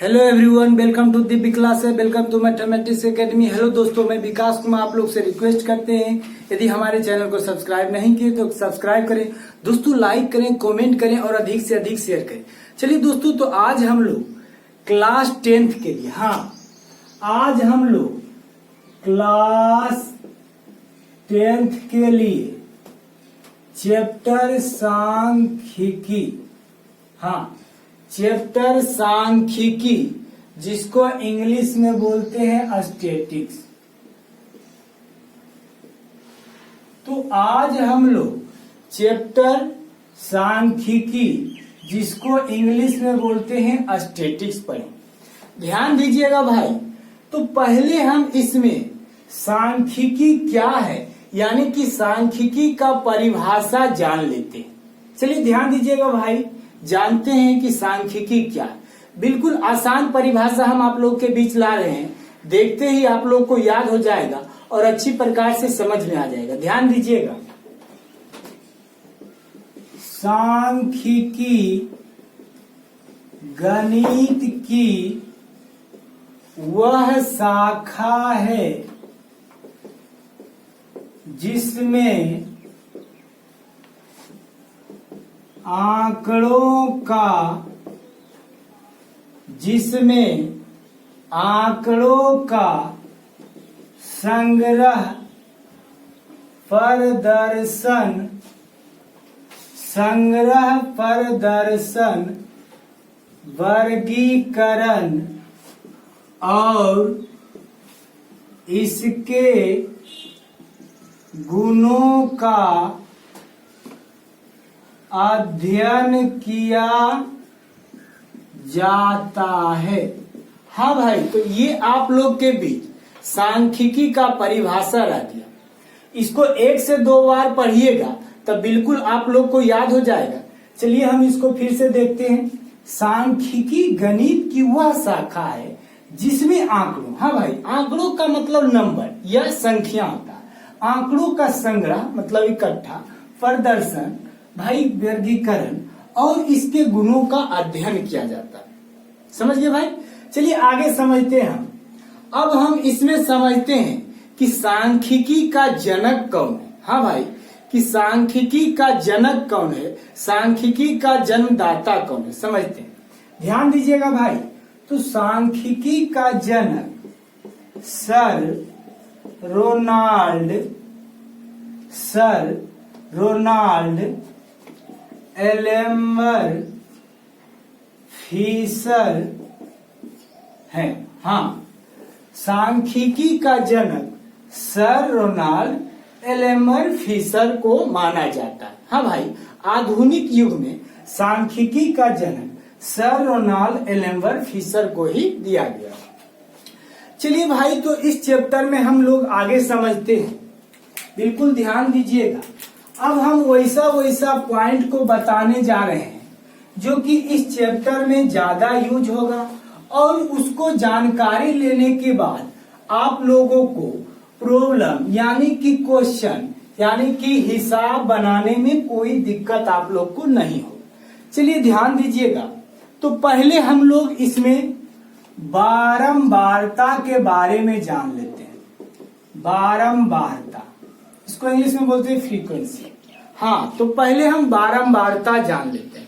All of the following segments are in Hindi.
Hello everyone, welcome to Divya class है। Welcome to mathematics academy. Hello दोस्तों, मैं विकास कुमार आप लोग से रिक्वेस्ट करते हैं, यदि हमारे चैनल को सब्सक्राइब नहीं किए तो सब्सक्राइब करें दोस्तों, लाइक करें, कमेंट करें और अधिक से अधिक शेयर करें। चलिए दोस्तों, तो आज हम लोग क्लास 10th के लिए, आज हम लोग क्लास 10th के लिए चैप्टर सांख्यिकी, चैप्टर सांख्यिकी जिसको इंग्लिश में बोलते हैं स्टैटिक्स। तो आज हम लोग चैप्टर सांख्यिकी जिसको इंग्लिश में बोलते हैं स्टैटिक्स पढ़ें। ध्यान दीजिएगा भाई। तो पहले हम इसमें सांख्यिकी क्या है यानी कि सांख्यिकी का परिभाषा जान लेते हैं। चलिए ध्यान दीजिएगा भाई, जानते हैं कि सांख्यिकी क्या है। बिल्कुल आसान परिभाषा हम आप लोग के बीच ला रहे हैं, देखते ही आप लोग को याद हो जाएगा और अच्छी प्रकार से समझ में आ जाएगा। ध्यान दीजिएगा, सांख्यिकी गणित की वह शाखा है जिसमें आंकड़ों का संग्रह, प्रदर्शन, वर्गीकरण और इसके गुणों का अध्ययन किया जाता है। हाँ भाई, तो ये आप लोग के बीच सांख्यिकी का परिभाषा रह दिया। इसको 1 से 2 बार पढ़िएगा तब बिल्कुल आप लोग को याद हो जाएगा। चलिए हम इसको फिर से देखते हैं। सांख्यिकी गणित की वह शाखा है जिसमें आंकड़ों, भाई आंकड़ों का मतलब नंबर या संख्या होता है, आंकड़ों का संग्रह मतलब इकट्ठा, प्रदर्शन भाई वर्गीकरण और इसके गुणों का अध्ययन किया जाता है। समझ गए भाई। चलिए आगे समझते हैं हम। अब हम इसमें समझते हैं कि सांख्यिकी का जनक कौन है। हाँ भाई, कि सांख्यिकी का जनक कौन है, सांख्यिकी का जन्मदाता कौन है, समझते हैं। ध्यान दीजिएगा भाई। तो सांख्यिकी का जनक सर रोनाल्ड एल्मर फिशर है। सांख्यिकी का जनक सर रोनाल्ड एल्मर फिशर को माना जाता है। हाँ भाई, आधुनिक युग में सांख्यिकी का जनक सर रोनाल्ड एल्मर फिशर को ही दिया गया। चलिए भाई, तो इस चैप्टर में हम लोग आगे समझते हैं। बिल्कुल ध्यान दीजिएगा। अब हम वैसा पॉइंट को बताने जा रहे हैं जो कि इस चैप्टर में ज्यादा यूज होगा और उसको जानकारी लेने के बाद आप लोगों को प्रॉब्लम यानी कि क्वेश्चन यानी कि हिसाब बनाने में कोई दिक्कत आप लोग को नहीं हो। चलिए ध्यान दीजिएगा। तो पहले हम लोग इसमें बारंबारता के बारे में जान लेते हैं। बारंबारता, इसको इंग्लिश में बोलते हैं फ्रीक्वेंसी। तो पहले हम बारंबारता जान लेते हैं।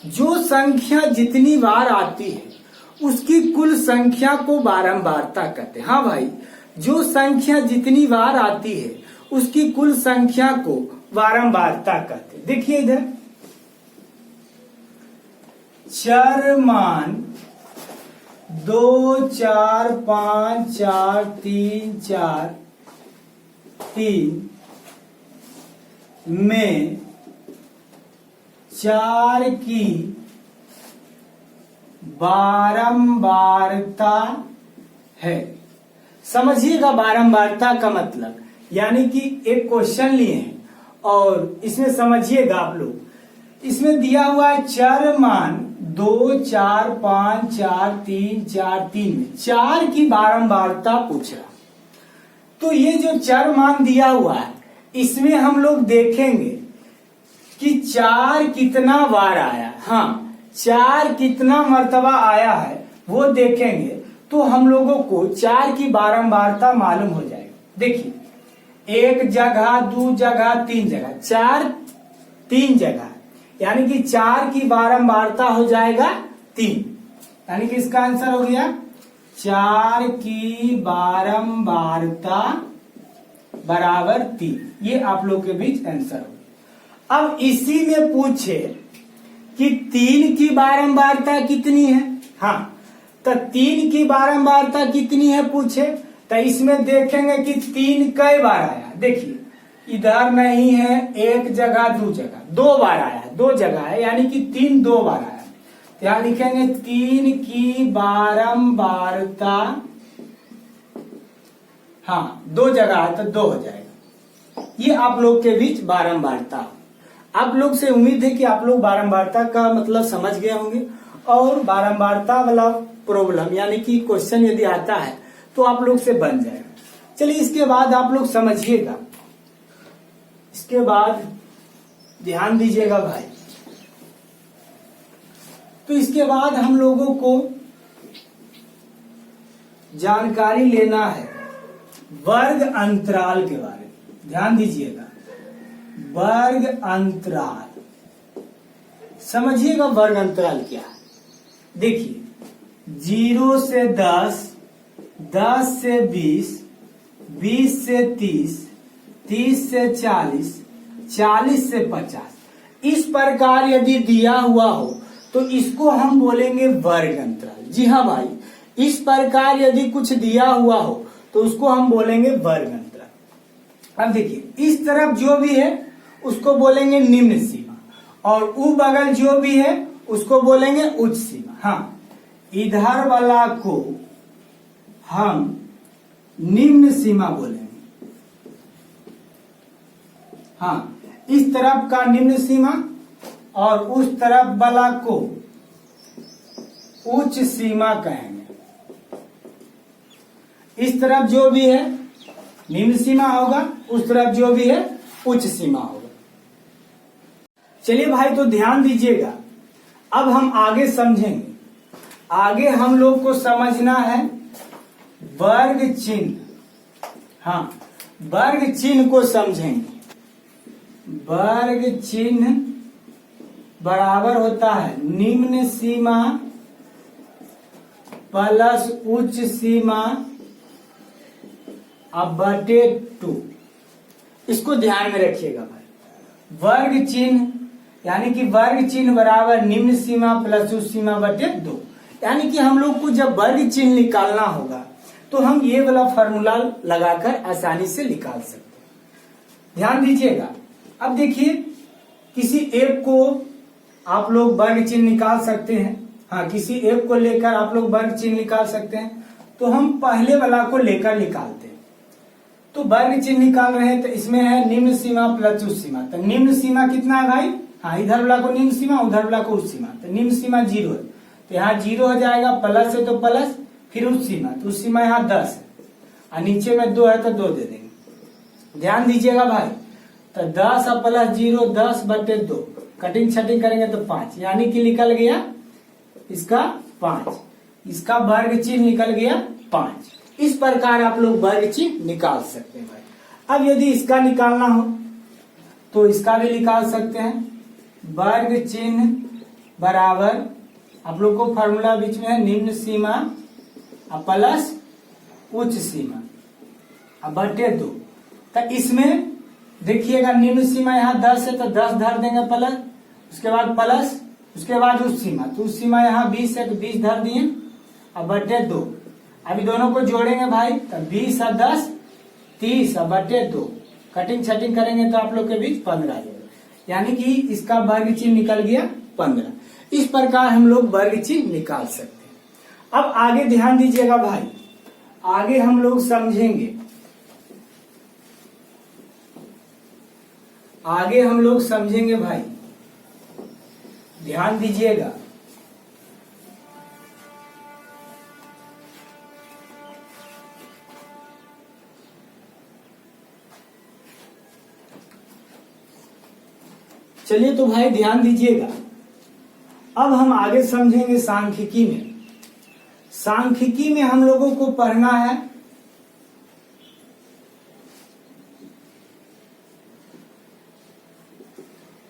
जो संख्या जितनी बार आती है उसकी कुल संख्या को बारंबारता कहते हैं। हाँ भाई, जो संख्या जितनी बार आती है उसकी कुल संख्या को बारंबारता कहते हैं। देखिए इधर चर मान 2 4 5 4 3 4 3 में 4 की बारंबारता है। समझिएगा बारंबारता का मतलब, यानी कि एक क्वेश्चन लिए हैं और इसमें समझिएगा आप लोग, इसमें दिया हुआ है चर मान 2 4 5 4 3 4 3 में 4 की बारंबारता पूछ रहा। तो ये जो चर मान दिया हुआ है इसमें हम लोग देखेंगे कि 4 कितना बार आया, 4 कितना मर्तबा आया है, वो देखेंगे तो हम लोगों को 4 की बारंबारता मालूम हो जाएगा। देखिए 1 जगह 2 जगह 3 जगह 4 3 जगह, यानी कि 4 की बारंबारता हो जाएगा 3, यानी कि इसका आंसर हो गया 4 की बारंबारता बराबर 3। ये आप लोग के बीच आंसर हो। अब इसी में पूछे कि 3 की बारंबारता कितनी है। हाँ, तो 3 की बारंबारता कितनी है पूछे, तो इसमें देखेंगे कि 3 कई बार आया। देखिए इधर नहीं है, 1 जगह 2 जगह 2 बार आया, 2 जगह है, यानी कि 3 2 बार आया। तो यहां लिखेंगे 3 की बारंबारता, हाँ 2 जगह है तो 2 हो जाएगा। ये आप लोग के बीच बारंबारता। आप लोग से उम्मीद है कि आप लोग बारंबारता का मतलब समझ गए होंगे, और बारंबारता वाला प्रॉब्लम यानी कि क्वेश्चन यदि आता है तो आप लोग से बन जाएगा। चलिए इसके बाद आप लोग समझिएगा, इसके बाद ध्यान दीजिएगा भाई। तो इसके बाद हम लोगों को जानकारी लेना है वर्ग अंतराल के बारे में। ध्यान दीजिएगा, वर्ग अंतराल समझिएगा। वर्ग अंतराल क्या है? देखिए 0 से 10, 10 से 20, 20 से 30, 30 से 40, 40 से 50, इस प्रकार यदि दिया हुआ हो तो इसको हम बोलेंगे वर्ग अंतराल। जी हाँ भाई, इस प्रकार यदि कुछ दिया हुआ हो तो उसको हम बोलेंगे वर्ग अंतराल। अब देखिए इस तरफ जो भी है उसको बोलेंगे निम्न सीमा, और ऊ बगल जो भी है उसको बोलेंगे उच्च सीमा। हाँ, इधर वाला को हम निम्न सीमा बोलेंगे। हाँ, इस तरफ का निम्न सीमा और उस तरफ वाला को उच्च सीमा कहेंगे। इस तरफ जो भी है निम्न सीमा होगा, उस तरफ जो भी है उच्च सीमा होगा। चलिए भाई तो ध्यान दीजिएगा, अब हम आगे समझेंगे। आगे हम लोग को समझना है वर्ग चिन्ह। हाँ, वर्ग चिन्ह को समझेंगे। वर्ग चिन्ह बराबर होता है निम्न सीमा प्लस उच्च सीमा अब बटे 2। इसको ध्यान में रखिएगा भाई। वर्ग चिन्ह यानी कि वर्ग चिन्ह बराबर निम्न सीमा प्लस उच्च सीमा बटे 2, यानी कि हम लोग को जब वर्ग चिन्ह निकालना होगा तो हम ये वाला फॉर्मूला लगाकर आसानी से निकाल सकते हैं। ध्यान दीजिएगा। अब देखिए किसी एक को आप लोग वर्ग चिन्ह निकाल सकते हैं। हाँ, किसी एक को लेकर आप लोग वर्ग चिन्ह निकाल सकते हैं। तो हम पहले वाला को लेकर निकालते हैं। तो वर्ग चिन्ह निकाल रहे हैं तो इसमें है निम्न सीमा प्लस उच्च सीमा। तो निम्न सीमा कितना है भाई? हाँ, इधर वाला को निम्न सीमा, उधर वाला को उच्च सीमा। तो निम्न सीमा 0 है, तो यहाँ 0 हो जाएगा, प्लस है तो प्लस, फिर उच्च सीमा, तो उच्च सीमा यहाँ 10 है, और नीचे में 2 है तो 2 दे देंगे। ध्यान दीजिएगा भाई। तो 10 और प्लस 0 10 बटे 2, कटिंग छटिंग करेंगे तो 5, यानी कि निकल गया इसका 5। इसका वर्ग चिन्ह निकल गया 5। इस प्रकार आप लोग वर्ग चिन्ह निकाल सकते हैं भाई। अब यदि इसका निकालना हो तो इसका भी निकाल सकते हैं। वर्ग चिन्ह बराबर आप लोग को फॉर्मूला बीच में है निम्न सीमा प्लस उच्च सीमा अब बटे 2। तो इसमें देखिएगा निम्न सीमा यहाँ 10 है तो 10 धर देंगे प्लस, उसके बाद प्लस, उसके बाद उच्च सीमा, तो उच्च सीमा यहाँ 20 है तो 20 धर दिए अब बटे 2। अभी दोनों को जोड़ेंगे भाई तो 20 और 10 30 और बटे 2, कटिंग छटिंग करेंगे तो आप लोग के बीच 15 आ जाएगा, यानी कि इसका वर्ग चिन्ह निकल गया 15। इस प्रकार हम लोग वर्ग चिन्ह निकाल सकते हैं। अब आगे ध्यान दीजिएगा भाई, आगे हम लोग समझेंगे, आगे हम लोग समझेंगे भाई, ध्यान दीजिएगा। चलिए तो भाई ध्यान दीजिएगा। अब हम आगे समझेंगे सांख्यिकी में। सांख्यिकी में हम लोगों को पढ़ना है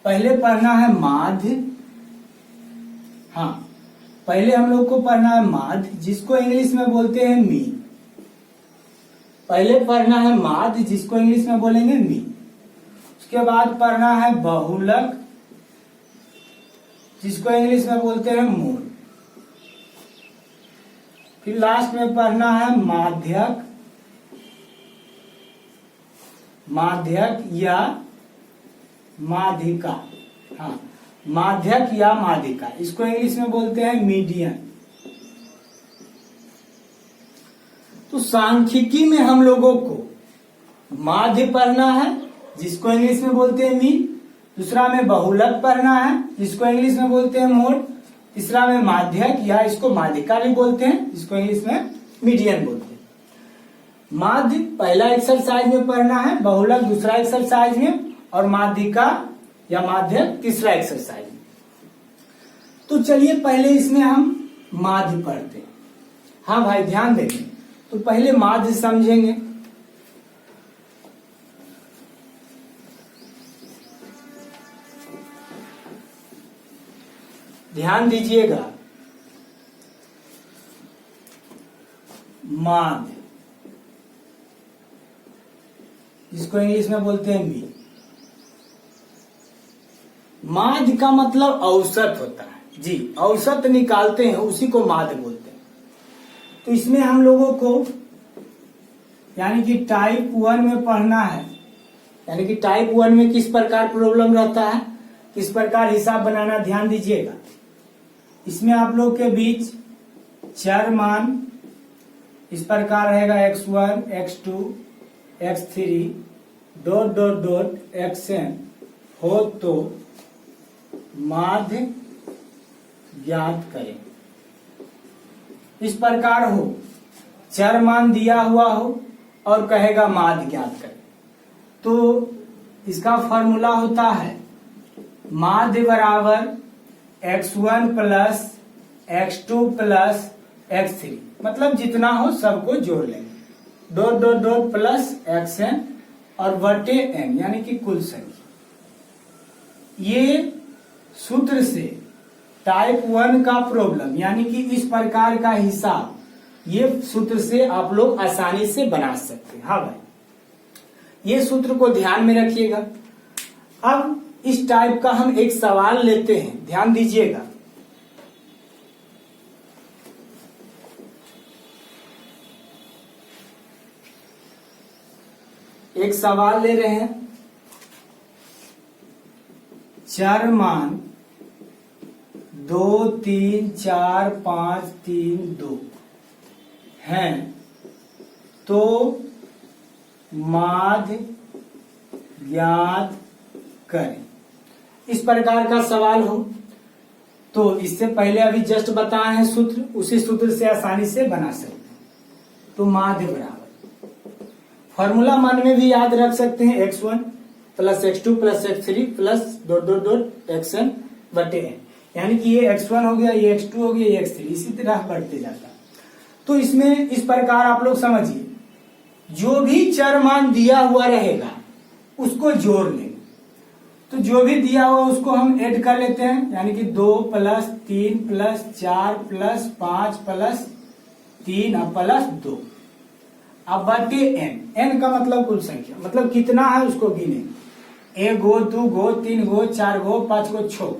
पहले पढ़ना है माध्य। हाँ, पहले हम लोग को पढ़ना है माध्य, जिसको इंग्लिश में बोलते हैं मीन। पहले पढ़ना है माध्य, जिसको इंग्लिश में बोलेंगे मीन। उसके बाद पढ़ना है बहुलक, जिसको इंग्लिश में बोलते हैं मोड। फिर लास्ट में पढ़ना है माध्यक, माध्यक या माध्यिका। हाँ, माध्यक या माध्यिका, इसको इंग्लिश में बोलते हैं मीडियन। तो सांख्यिकी में हम लोगों को माध्य पढ़ना है, जिसको इंग्लिश में बोलते हैं मीन। दूसरा में बहुलक पढ़ना है, जिसको इंग्लिश में बोलते हैं मोड। तीसरा में माध्यक या इसको माध्यिका भी बोलते हैं, जिसको इंग्लिश में मीडियन बोलते हैं। माध्य पहला एक्सरसाइज में पढ़ना है, बहुलक दूसरा एक्सरसाइज में, और माध्यिका या माध्यक तीसरा एक्सरसाइज में। तो चलिए पहले इसमें हम माध्य पढ़ते हैं। हाँ भाई ध्यान देंगे, तो पहले माध्य समझेंगे। ध्यान दीजिएगा, माध्य, जिसको इंग्लिश में बोलते हैं मीन। माध्य का मतलब औसत होता है जी, औसत निकालते हैं, उसी को माध्य बोलते हैं। तो इसमें हम लोगों को यानी कि टाइप 1 में पढ़ना है। यानी कि टाइप 1 में किस प्रकार प्रॉब्लम रहता है, किस प्रकार हिसाब बनाना, ध्यान दीजिएगा। इसमें आप लोग के बीच चर मान इस प्रकार रहेगा, x1, x2, x3 dot dot dot xn हो तो माध्य ज्ञात करें। इस प्रकार हो, चर मान दिया हुआ हो और कहेगा माध्य ज्ञात करें। तो इसका फॉर्मूला होता है माध्य बराबर x1 plus x2 plus x3, मतलब जितना हो सबको जोड़ लेंगे, dot dot dot plus xn और बटे n, यानी कि कुल संख्या। ये सूत्र से टाइप 1 का प्रॉब्लम यानी कि इस प्रकार का हिसाब, ये सूत्र से आप लोग आसानी से बना सकते हैं। हाँ भाई, ये सूत्र को ध्यान में रखिएगा। अब इस टाइप का हम एक सवाल लेते हैं, ध्यान दीजिएगा। एक सवाल ले रहे हैं, चर मान 2, 3, 4, 5, 3, 2 हैं, तो माध्य ज्ञात करें। इस प्रकार का सवाल हो तो इससे पहले अभी जस्ट बताए हैं सूत्र, उसी सूत्र से आसानी से बना सकते हैं। तो माध्य बराबर फॉर्मूला मन में भी याद रख सकते हैं, x1 plus x2 plus x3 plus dot dot dot xn बटे n, यानी कि ये x1 हो गया, ये x2 हो गया, ये x3, इसी तरह बढ़ते जाता है। तो इसमें इस प्रकार आप लोग समझिए, जो भी चर मान दिया हुआ रहेगा उसको जोड़ लेंगे। तो जो भी दिया हुआ उसको हम ऐड कर लेते हैं, यानी कि 2 प्लस 3 प्लस 4 प्लस 5 प्लस 3 और प्लस 2, अब बटे n का मतलब कुल संख्या, मतलब कितना है उसको गिने, 1 गो 2 गो 3 गो 4 गो 5 गो 6,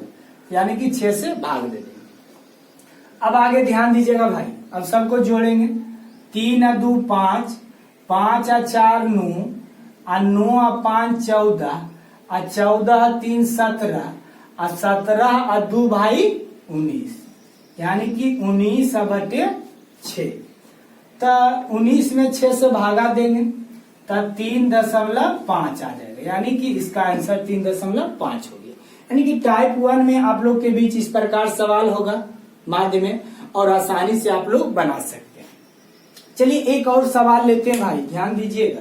यानी कि 6 से भाग दे देंगे। अब आगे ध्यान दीजिएगा भाई, अब सबको जोड़ेंगे, 3 और 2 5, 5 और 4 9, और 9 और 5 14, और 14 और 3 17, और 17 और 2 भाई 19, यानी कि 19 बटे 6। तो 19 में 6 से भागा देंगे तब 3.5 आ जाएगा, यानी कि इसका आंसर 3.5 हो गया। यानी कि टाइप 1 में आप लोग के बीच इस प्रकार सवाल होगा माध्य में, और आसानी से आप लोग बना सकते हैं। चलिए एक और सवाल लेते हैं भाई, ध्यान दीजिएगा।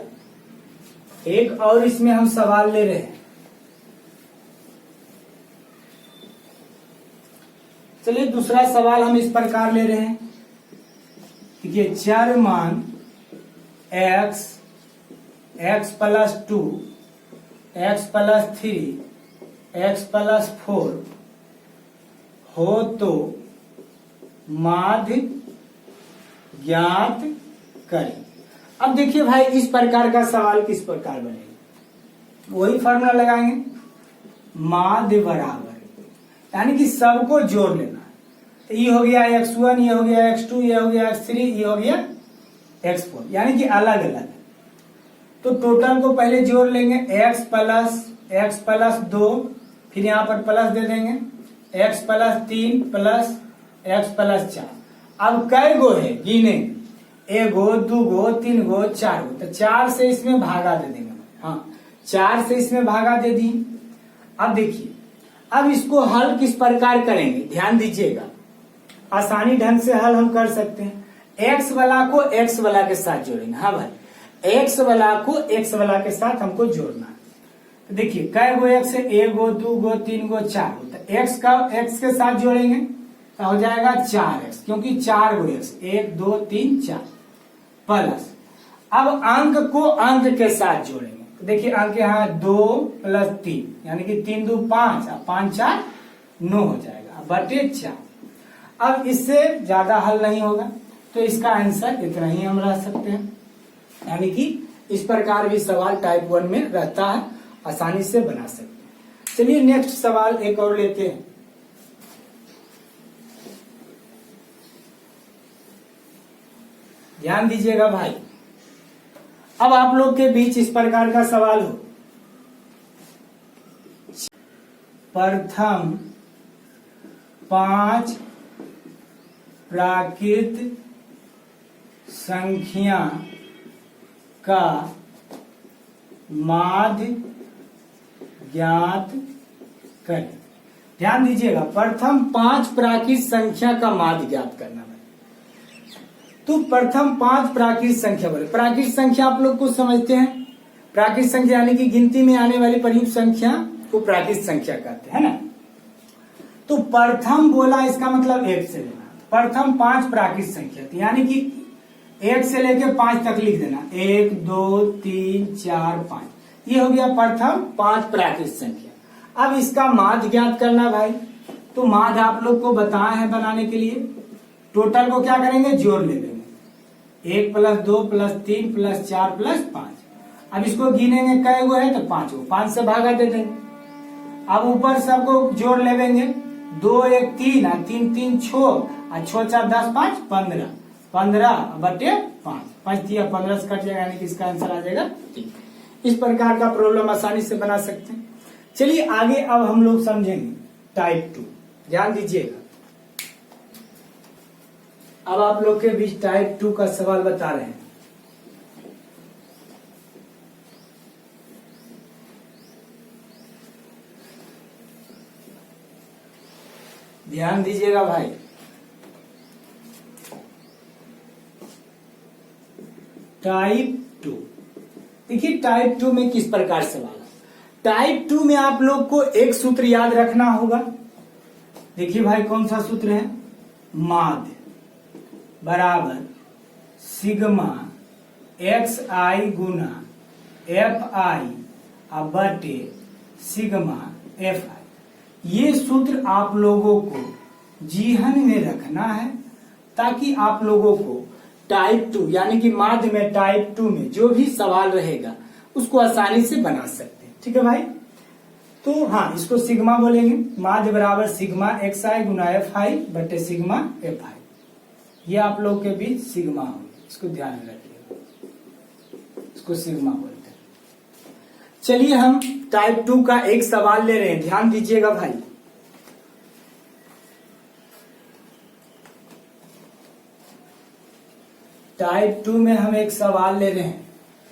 एक और इसमें हम सवाल ले रहे हैं। चलिए दूसरा सवाल हम इस प्रकार ले रहे हैं, देखिए चर मान x, x plus 2, x plus 3, x plus 4 हो तो माध्य ज्ञात करें। अब देखिए भाई इस प्रकार का सवाल किस प्रकार बनेगा, वही फॉर्मूला लगाएंगे, माध्य बराबर यानी कि सबको जोड़ लेना है। ये हो गया x1, ये हो गया x2, ये हो गया x3, ये हो गया x4, यानी कि अलग अलग है। तो टोटल को पहले जोड़ लेंगे, x प्लस 2, फिर यहाँ पर प्लस दे देंगे, x plus 3 plus x plus 4। अब कै गो है गिने, एगो, दूगो, तीन गो, चार गो, तो 4 से इसमें भागा दे देंगे। हाँ 4 से इसमें भागा दे दी। अब देखिए अब इसको हल किस प्रकार करेंगे, ध्यान दीजिएगा, आसानी ढंग से हल हम कर सकते हैं। x वाला को x वाला के साथ जोड़ेंगे। हाँ भाई x वाला को x वाला के साथ हमको जोड़ना है। तो देखिए कै गो x है, एगो, दूगो, तीन गो, चार गो, तो x का x के साथ जोड़ेंगे तो हो जाएगा 4x, क्योंकि 4 गो x, 1 2 3 4 प्लस। अब अंक को अंक के साथ जोड़ेंगे, तो देखिए अंक यहाँ 2 प्लस 3 यानी कि 3 2 5, 5 4 9 हो जाएगा बटे 4। अब इससे ज्यादा हल नहीं होगा, तो इसका आंसर इतना ही हम रह सकते हैं। यानी कि इस प्रकार भी सवाल टाइप 1 में रहता है, आसानी से बना सकते हैं। चलिए नेक्स्ट सवाल एक और लेते हैं। ध्यान दीजिएगा भाई, अब आप लोग के बीच इस प्रकार का सवाल हो, प्रथम 5 प्राकृत संख्या का माध्य ज्ञात करें। ध्यान दीजिएगा, प्रथम 5 प्राकृत संख्या का माध्य ज्ञात करना है। तो प्रथम 5 प्राकृत संख्या बोले, प्राकृत संख्या आप लोग को समझते हैं, प्राकृत संख्या यानी कि गिनती में आने वाली परियुक्त संख्या को प्राकृत संख्या कहते हैं ना। तो प्रथम बोला इसका मतलब 1 से लेना, प्रथम 5 प्राकृत संख्या यानी कि 1 से लेके 5 तक लिख देना, 1 2 3 4 5, ये हो गया प्रथम 5 प्राकृत संख्या। अब इसका माध्य ज्ञात करना भाई, तो माध्य आप लोग को बताए हैं बनाने के लिए, टोटल को क्या करेंगे जोड़ ले लेंगे, 1 प्लस 2 प्लस 3 प्लस 4 प्लस 5। अब इसको गिनेंगे कै गो है, तो 5 गो, 5 से भागा दे देंगे। अब ऊपर सबको जोड़ लेंगे, 2 1 3 3 3 6 6 4 10 5 15, 15 बटे 5, 5 दिया 15 से कट जाएगा, यानी कि इसका आंसर आ जाएगा 3। इस प्रकार का प्रॉब्लम आसानी से बना सकते हैं। चलिए आगे अब हम लोग समझेंगे टाइप 2। ध्यान दीजिएगा, अब आप लोग के बीच टाइप 2 का सवाल बता रहे हैं। ध्यान दीजिएगा भाई, टाइप 2, देखिए टाइप 2 में किस प्रकार सवाल है। टाइप 2 में आप लोग को एक सूत्र याद रखना होगा। देखिए भाई कौन सा सूत्र है, माध्य बराबर सिग्मा xi गुना fi बटे सिग्मा fi। ये सूत्र आप लोगों को जीहन में रखना है, ताकि आप लोगों को टाइप 2 यानी कि माध्य में टाइप 2 में जो भी सवाल रहेगा उसको आसानी से बना सकते हैं। ठीक है भाई, तो हाँ इसको सिग्मा बोलेंगे, माध्य बराबर सिग्मा xi गुना fi बटे सिग्मा fi। ये आप लोग के बीच सिग्मा होंगे, इसको ध्यान में रखिएगा, इसको सिग्मा बोलते हैं। चलिए हम टाइप 2 का एक सवाल ले रहे हैं, ध्यान दीजिएगा भाई। टाइप 2 में हम एक सवाल ले रहे हैं,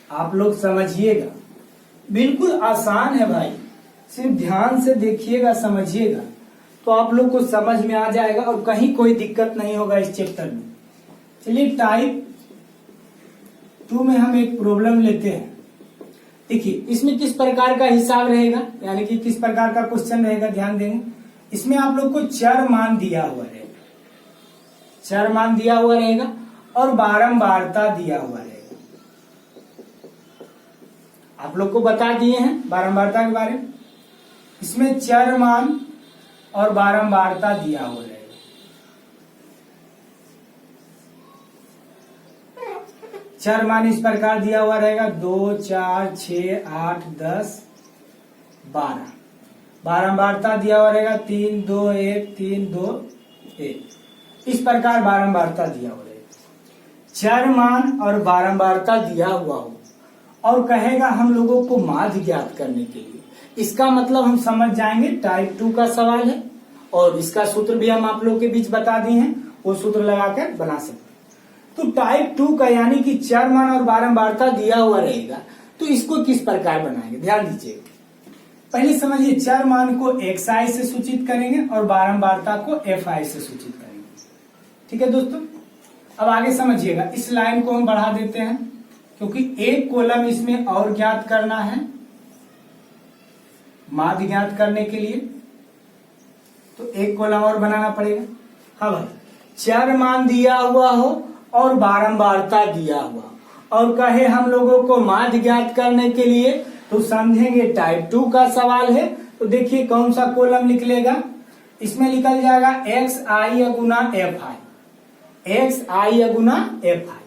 आप लोग समझिएगा, बिल्कुल आसान है भाई, सिर्फ ध्यान से देखिएगा समझिएगा तो आप लोग को समझ में आ जाएगा और कहीं कोई दिक्कत नहीं होगा इस चैप्टर में। चलिए टाइप 2 में हम एक प्रॉब्लम लेते हैं। देखिए इसमें किस प्रकार का हिसाब रहेगा, यानी कि किस प्रकार का क्वेश्चन रहेगा, ध्यान देंगे। इसमें आप लोग को चर मान दिया हुआ रहेगा, चर मान दिया हुआ रहेगा और बारंबारता दिया हुआ रहेगा। आप लोग को बता दिए हैं बारंबारता के बारे में। इसमें चर मान और बारंबारता दिया हुआ रहेगा। चर मान इस प्रकार दिया हुआ रहेगा 2, 4, 6, 8, 10, 12। बारंबारता दिया हुआ रहेगा 3, 2, 1, 3, 2, 1। इस प्रकार बारंबारता दिया हुआ रहेगा। चर मान और बारंबारता दिया हुआ हो और कहेगा हम लोगों को माध्य ज्ञात करने के लिए, इसका मतलब हम समझ जाएंगे टाइप 2 का सवाल है। और इसका सूत्र भी हम आप लोग के बीच बता दिए हैं, वो सूत्र लगाकर बना सकते हैं। तो टाइप 2 का यानी कि चर मान और बारंबारता दिया हुआ रहेगा, तो इसको किस प्रकार बनाएंगे ध्यान दीजिए। पहले समझिए, चर मान को xi से सूचित करेंगे और बारंबारता को fi से सूचित करेंगे। ठीक है दोस्तों, अब आगे समझिएगा। इस लाइन को हम बढ़ा देते हैं क्योंकि एक कॉलम इसमें और ज्ञात करना है माध्य ज्ञात करने के लिए, तो एक कॉलम और बनाना पड़ेगा। हाँ भाई, चर मान दिया हुआ हो और बारंबारता दिया हुआ और कहे हम लोगों को माध्य ज्ञात करने के लिए, तो समझेंगे टाइप 2 का सवाल है। तो देखिए कौन सा कॉलम निकलेगा, इसमें निकल जाएगा xi गुना fi, xi गुना fi,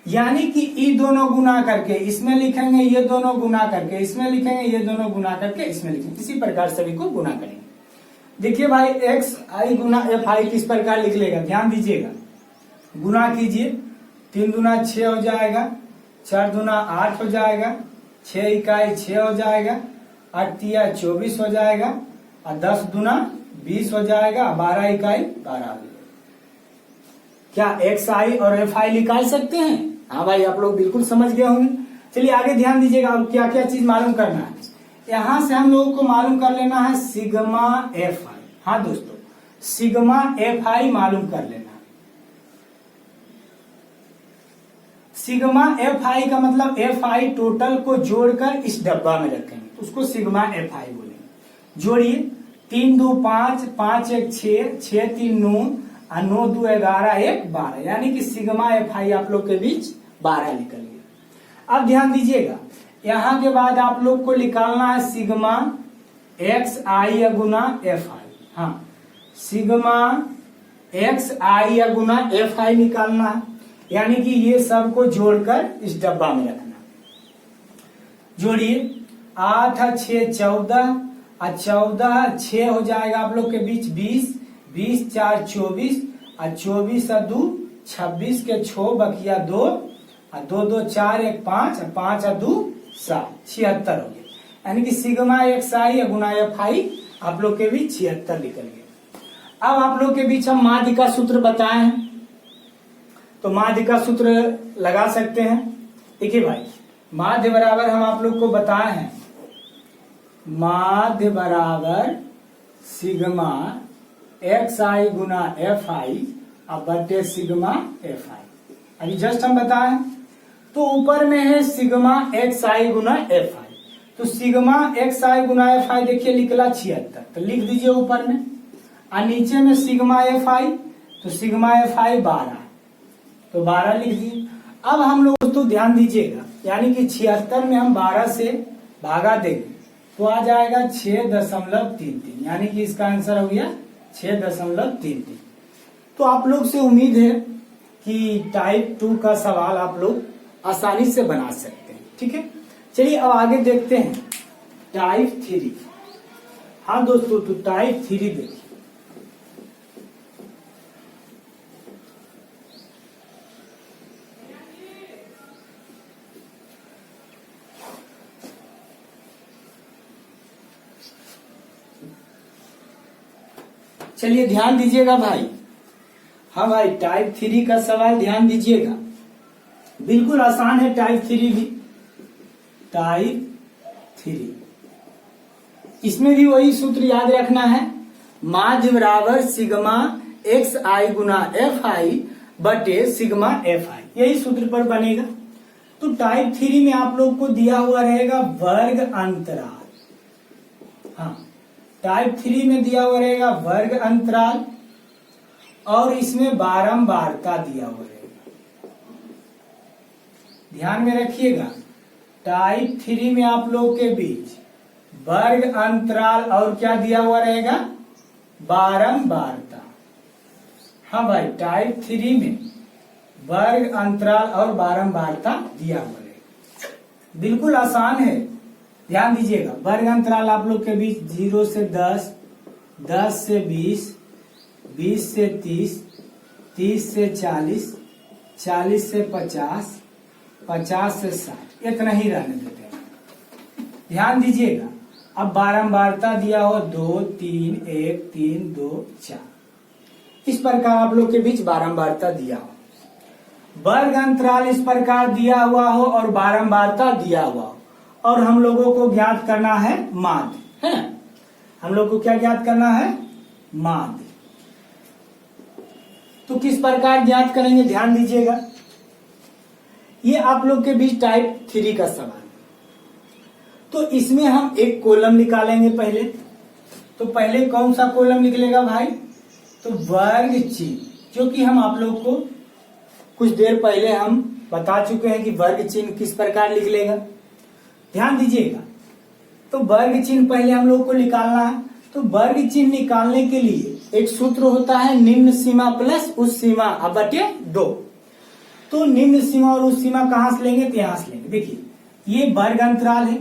यानी कि ई दोनों गुना करके इसमें लिखेंगे, ये दोनों गुना करके इसमें लिखेंगे, ये दोनों गुना करके इसमें लिखेंगे। इसी प्रकार सभी को गुना करेंगे। देखिए भाई, xi गुना fi किस प्रकार निकलेगा ध्यान दीजिएगा। गुना कीजिए, 3 दूना 6 हो जाएगा, 4 दूना 8 हो जाएगा, 6 इकाई 6 हो जाएगा, 8 तिया 24 हो जाएगा, और 10 दूना 20 हो जाएगा, 12 इकाई 12 हो जाएगा। क्या xi और fi निकाल सकते हैं? हाँ भाई, आप लोग बिल्कुल समझ गए होंगे। चलिए आगे ध्यान दीजिएगा, अब क्या क्या चीज मालूम करना है। यहां से हम लोगों को मालूम कर लेना है सिग्मा fi। हाँ दोस्तों, सिग्मा fi मालूम कर लेना। सिग्मा fi का मतलब fi टोटल को जोड़कर इस डब्बा में रखेंगे, उसको सिग्मा fi बोलेंगे। जोड़िए, 3 2 5, 5 1 6, 6 3 9, 9 2 11, 1 12, यानी कि सिग्मा fi आप लोग के बीच 12 निकल गया। अब ध्यान दीजिएगा, यहां के बाद आप लोग को निकालना है सिग्मा xi गुना fi। हाँ, सिग्मा xi गुना fi निकालना है, यानी कि ये सब को जोड़कर इस डब्बा में रखना। जोड़िए, 8 6 14, 14 6 हो जाएगा आप लोग के बीच 20, 20 4 24, 24 2 26 के 6 बकिया 2, 2 2 4 1 5, 5 2 7, 76 हो गया। यानी कि सिग्मा xi गुना fi आप लोग के बीच 76 निकल गया। अब आप लोग के बीच हम माध्य का सूत्र बताए हैं, तो माध्य का सूत्र लगा सकते हैं। देखिए भाई, माध्य बराबर हम आप लोग को बताए हैं, माध्य बराबर सिग्मा xi गुना fi अब बटे सिग्मा fi। अभी जस्ट हम बताए, तो ऊपर में है सिग्मा xi गुना fi, तो सिग्मा xi गुना fi देखिए निकला 76, तो लिख दीजिए ऊपर में। और नीचे में सिग्मा fi, तो सिग्मा fi 12, तो 12 लिख दिए। अब हम लोग दोस्तों ध्यान दीजिएगा, यानी कि 76 में हम 12 से भागा देंगे तो आ जाएगा 6.33, यानी कि इसका आंसर हो गया 6.33। तो आप लोग से उम्मीद है कि टाइप 2 का सवाल आप लोग आसानी से बना सकते हैं। ठीक है, चलिए अब आगे देखते हैं टाइप 3। हाँ दोस्तों, तो टाइप 3 देखिए। चलिए ध्यान दीजिएगा भाई। हाँ भाई, टाइप 3 का सवाल ध्यान दीजिएगा, बिल्कुल आसान है टाइप 3 भी। टाइप 3 इसमें भी वही सूत्र याद रखना है, माध्य बराबर सिग्मा xi गुना fi बटे सिग्मा fi, यही सूत्र पर बनेगा। तो टाइप 3 में आप लोग को दिया हुआ रहेगा वर्ग अंतराल। हाँ, टाइप 3 में दिया हुआ रहेगा वर्ग अंतराल और इसमें बारंबारता दिया हुआ रहेगा। ध्यान में रखिएगा, टाइप 3 में आप लोग के बीच वर्ग अंतराल और क्या दिया हुआ रहेगा, बारंबारता। हाँ भाई, टाइप 3 में वर्ग अंतराल और बारंबारता दिया हुआ रहेगा। बिल्कुल आसान है, ध्यान दीजिएगा। वर्ग अंतराल आप लोग के बीच 0 से 10, 10 से 20, 20 से 30, 30 से 40, 40 से 50, 50 से 60, इतना ही रहने देते हैं। ध्यान दीजिएगा। अब बारंबारता दिया हो 2, 3, 1, 3, 2, 4, इस प्रकार आप लोग के बीच बारंबारता दिया हो। वर्ग अंतराल इस प्रकार दिया हुआ हो और बारंबारता दिया हुआ हो, और हम लोगों को ज्ञात करना है माध्य, है ना। हम लोग को क्या ज्ञात करना है, माध्य। तो किस प्रकार ज्ञात करेंगे, ध्यान दीजिएगा। ये आप लोग के बीच टाइप 3 का सवाल। तो इसमें हम एक कॉलम निकालेंगे पहले। तो पहले कौन सा कॉलम निकलेगा भाई, तो वर्ग चिन्ह, जो कि हम आप लोग को कुछ देर पहले हम बता चुके हैं कि वर्ग चिन्ह किस प्रकार निकलेगा। ध्यान दीजिएगा। तो वर्ग चिन्ह पहले हम लोग को निकालना है। तो वर्ग चिन्ह निकालने के लिए एक सूत्र होता है, निम्न सीमा प्लस उस सीमा बटे 2। तो निम्न सीमा और उस सीमा कहां से लेंगे, तो यहां से लेंगे। देखिए, ये वर्ग अंतराल है,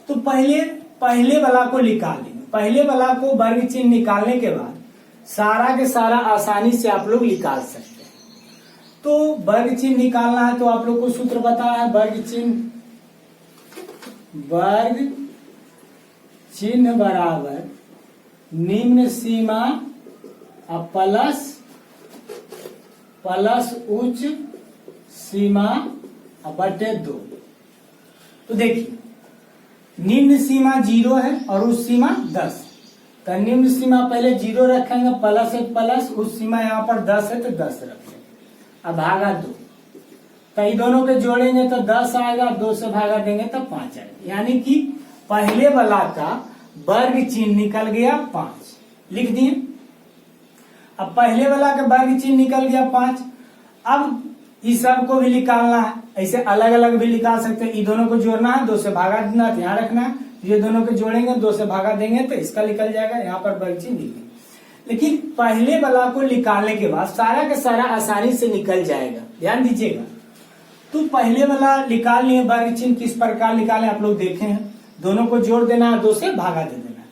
तो पहले वाला को निकाल लेंगे। पहले वाला को वर्ग चिन्ह निकालने के बाद सारा के सारा आसानी से आप लोग निकाल सकते हैं। तो वर्ग चिन्ह निकालना है, तो आप लोग को सूत्र बताया है, वर्ग चिन्ह बराबर निम्न सीमा प्लस उच्च सीमा बटे 2। तो देखिए, निम्न सीमा 0 है और उच्च सीमा 10। तो निम्न सीमा पहले 0 रखेंगे, प्लस है प्लस, उच्च सीमा यहाँ पर 10 है तो 10 रखेंगे। अब भागा 2, तो ये दोनों के जोड़ेंगे तो 10 आएगा, 2 से भागा देंगे तो 5 आएगा। यानी कि पहले वाला का वर्ग चिन्ह निकल गया 5, लिख दिए। अब पहले वाला का वर्ग चिन्ह निकल गया 5। अब इस सब को भी निकालना है, ऐसे अलग अलग भी निकाल सकते हैं। ये दोनों को जोड़ना है, 2 से भागा देना, ध्यान रखना है। ये दोनों को जोड़ेंगे, 2 से भागा देंगे तो इसका निकल जाएगा, यहाँ पर वर्ग चिन्ह निकलेगा। लेकिन पहले वाला को निकालने के बाद सारा का सारा आसानी से निकल जाएगा, ध्यान दीजिएगा। तो पहले वाला निकाल लिए, वर्ग चिन्ह किस प्रकार निकाले आप लोग देखे हैं। दोनों को जोड़ देना है, 2 से भागा दे देना है,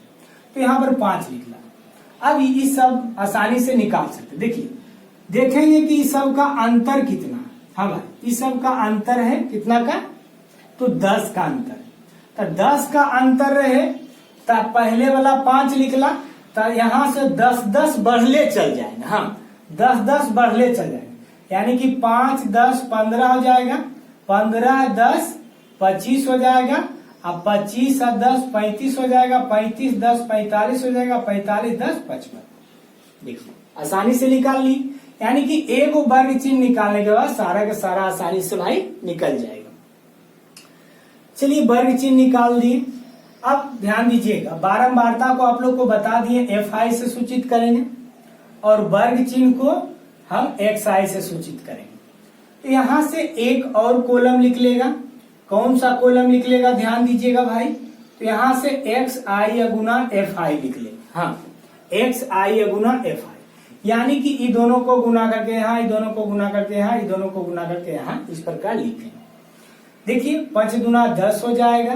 तो यहाँ पर 5 निकला। अब इस सब आसानी से निकाल सकते। देखिए, देखेंगे कि इस सब का अंतर कितना। हाँ भाई, इस सब का अंतर है कितना का, तो 10 का अंतर। तो 10 का अंतर रहे तो पहले वाला 5 निकला, तो यहाँ से 10-10 बढ़ले चल जाएगा। हाँ, 10-10 बढ़ले चल जाएगा, यानी कि 5, 10, 15 हो जाएगा, 15, 10, 25 हो जाएगा, अब 25 और 10 35 हो जाएगा, 35, 10, 45 हो जाएगा, 45, 10, 55। देखिए, आसानी से निकाल ली। यानी कि एक वर्ग चिन्ह निकालने के बाद सारा का सारा आसानी से भाई निकल जाएगा। चलिए, वर्ग चिन्ह निकाल दिए। अब ध्यान दीजिएगा, बारंबारता को आप लोग को बता दिए, FI से सूचित करेंगे और वर्ग चिन्ह को हम XI से सूचित करेंगे। तो यहां से एक और कॉलम निकलेगा। कौन सा कॉलम निकलेगा, ध्यान दीजिएगा भाई। तो यहां से XI गुना FI निकलेगा। हाँ, XI गुना FI, यानी कि ये दोनों को गुना करके यहाँ, ये दोनों को गुना करके यहाँ, ये दोनों को गुना करके यहाँ, इस प्रकार लिखेंगे। देखिए, 5 दूना 10 हो जाएगा,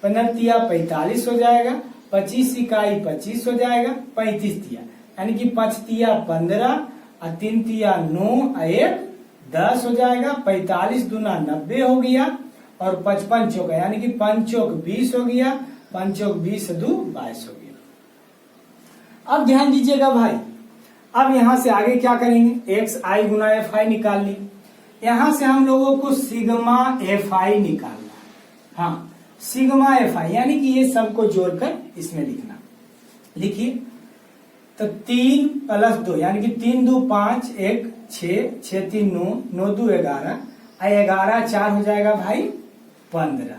15 तिया 45 हो जाएगा, 25 इकाई 25 हो जाएगा, 35 तिया, यानी कि 5 तिया 15 और 3 तिया 9 और 1 10 हो जाएगा। 45 दूना 90 हो गया और 55 चौका, यानी कि 5 चौक 20 हो गया, 5 चौक 20 2 22 हो गया। अब ध्यान दीजिएगा भाई, अब यहां से आगे क्या करेंगे, XI गुना FI निकाल ली। यहां से हम लोगों को सिग्मा FI निकालना। हाँ, सिग्मा FI, यानी कि ये सबको जोड़कर इसमें लिखना। लिखिए, तो 3 + 2, यानी कि 3 2 5 1 6 6 3 9 9 2 11 11 4 हो जाएगा भाई 15।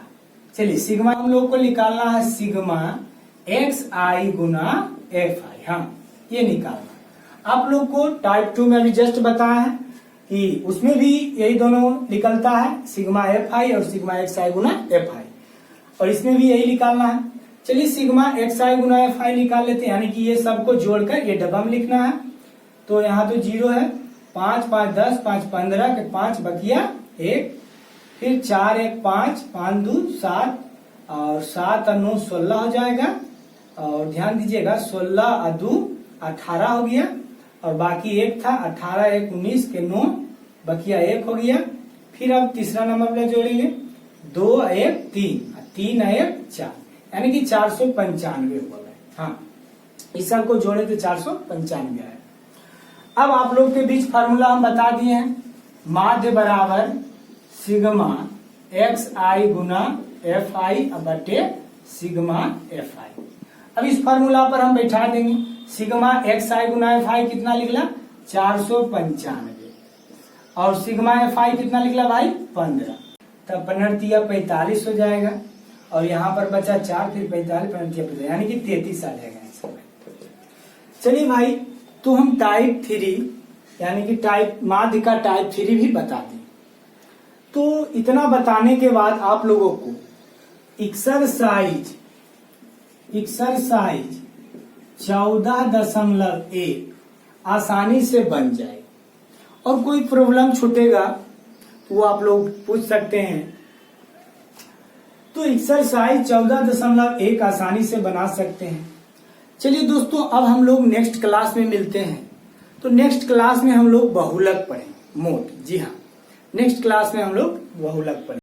चलिए, सिग्मा हम लोग को निकालना है, सिग्मा XI गुना FI। हाँ, ये निकालना। आप लोग को टाइप 2 में अभी जस्ट बताया है, ई, उसमें भी यही दोनों निकलता है, सिग्मा एफ आई और sigma x I Guna F I, और इसमें भी यही निकालना है। चलिए sigma x I Guna F I निकाल लेते हैं, यानी कि ये सबको जोड़कर ये डब्बा में लिखना है। तो यहाँ तो 0 है, 5 5 10 5 15 के 5 बकिया 1, फिर 4 1 5 5 2 7 और 7 और 9 16 हो जाएगा। और ध्यान दीजिएगा 16 और 2 18 हो गया, और बाकी 1 था, 18 1 19 के 9 बकिया 1 हो गया। फिर अब तीसरा नंबर पे जोड़ेंगे, 2 1 3 3 1 4, यानी कि 495 हो गए। हाँ, इस सब को जोड़े तो 495 है। अब आप लोग के बीच फार्मूला हम बता दिए हैं, माध्य बराबर sigma x I Guna F I बटे सिग्मा एफ आई। अब इस फार्मूला पर हम बैठा देंगे, sigma x I Guna F I कितना निकला 495, और सिग्मा एफ आई कितना निकला भाई 15, तब 15 45 हो जाएगा, और यहाँ पर बचा 4, फिर 45 15 यानी कि 33 आ जाएगा आंसर। चलिए भाई, तो हम टाइप 3 यानी कि टाइप माध्य का टाइप 3 भी बता दें। तो इतना बताने के बाद आप लोगों को एक्सरसाइज 14.1 आसानी से बन जाए, और कोई प्रॉब्लम छूटेगा तो वो आप लोग पूछ सकते हैं। तो एक्सरसाइज 14.1 आसानी से बना सकते हैं। चलिए दोस्तों, अब हम लोग नेक्स्ट क्लास में मिलते हैं। तो नेक्स्ट क्लास में हम लोग बहुलक पढ़ेंगे, मोड। जी हाँ, नेक्स्ट क्लास में हम लोग बहुलक पढ़ेंगे।